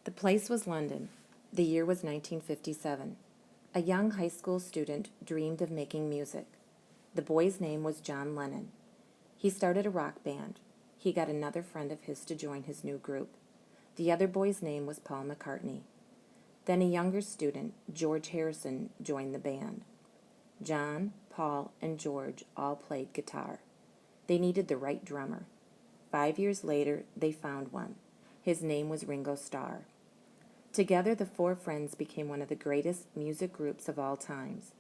The place was London. The year was 1957. A young high school student dreamed of making music. The boy's name was John Lennon. He started a rock band. He got another friend of his to join his new group. The other boy's name was Paul McCartney. Then a younger student, George Harrison, joined the band. John, Paul, and George all played guitar. They needed the right drummer. 5 years later, they found one. His name was Ringo Starr. Together, the four friends became one of the greatest music groups of all times.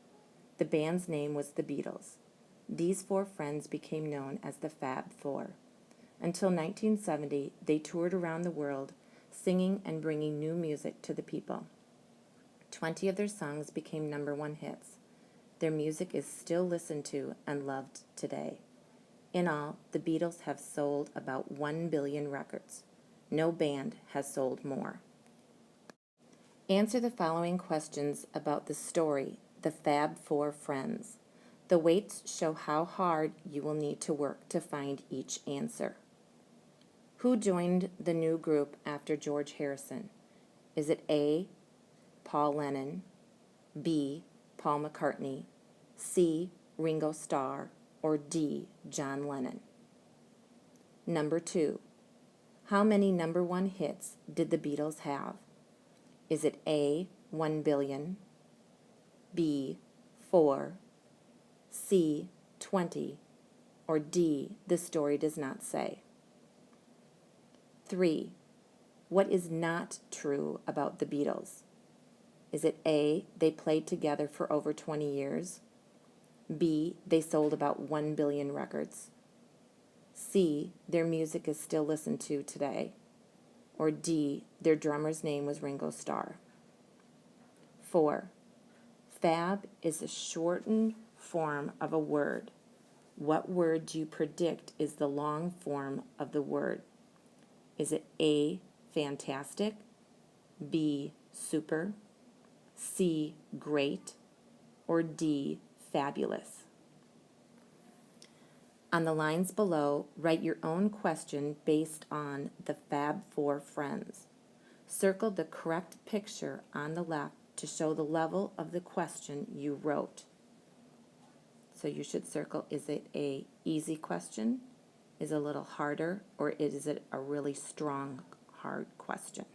The band's name was the Beatles. These four friends became known as the Fab Four. Until 1970, they toured around the world, singing and bringing new music to the people. 20 of their songs became #1 hits. Their music is still listened to and loved today. In all, the Beatles have sold about 1 billion records. No band has sold more. Answer the following questions about the story, The Fab Four Friends. The weights show how hard you will need to work to find each answer. Who joined the new group after George Harrison? Is it A, Paul Lennon, B, Paul McCartney, C, Ringo Starr, or D, John Lennon? Number 2. How many #1 hits did the Beatles have? Is it A, 1 billion, B, 4, C, 20, or D, the story does not say? 3. What is not true about the Beatles? Is it A, they played together for over 20 years, B, they sold about 1 billion records, C, their music is still listened to today, or D, their drummer's name was Ringo Starr? 4. Fab is a shortened form of a word. What word do you predict is the long form of the word? Is it A, fantastic, B, super, C, great, or D, fabulous? On the lines below, write your own question based on the Fab Four Friends. Circle the correct picture on the left to show the level of the question you wrote. So you should circle, is it a easy question, is it a little harder, or is it a really strong, hard question?